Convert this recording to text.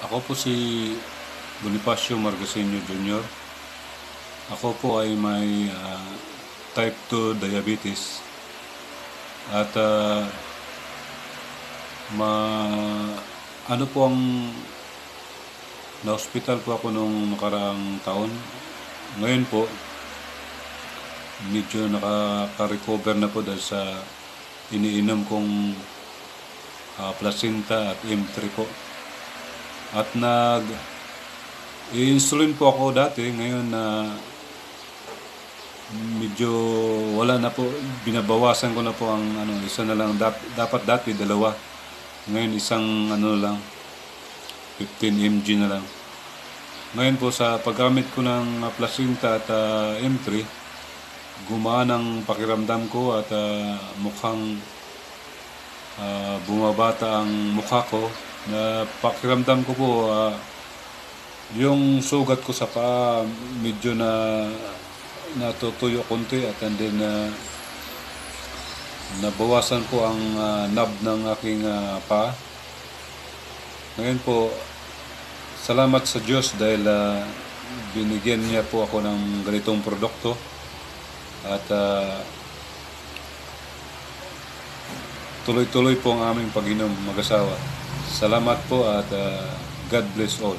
Ako po si Bonifacio Margasino Jr. Ako po ay may type 2 diabetes at ano po ang na-hospital po ako nung nakaraang taon. Ngayon po, medyo nakaka-recover na po dahil sa iniinom kong placenta at M3 po. At i-insulin po ako dati, ngayon na medyo wala na po, binabawasan ko na po ang isa na lang, dapat dati dalawa, ngayon isang lang, 15 mg na lang. Ngayon po sa paggamit ko ng placenta at M3, gumaan ang pakiramdam ko at mukhang bumabata ang mukha ko. Na pakiramdam ko po yung sugat ko sa paa medyo natutuyo konti at then nabawasan po ang knob ng aking paa. Ngayon po, salamat sa Diyos dahil binigyan niya po ako ng ganitong produkto at tuloy-tuloy po ang aming pag-inom mag-asawa. Salamat po at God bless all.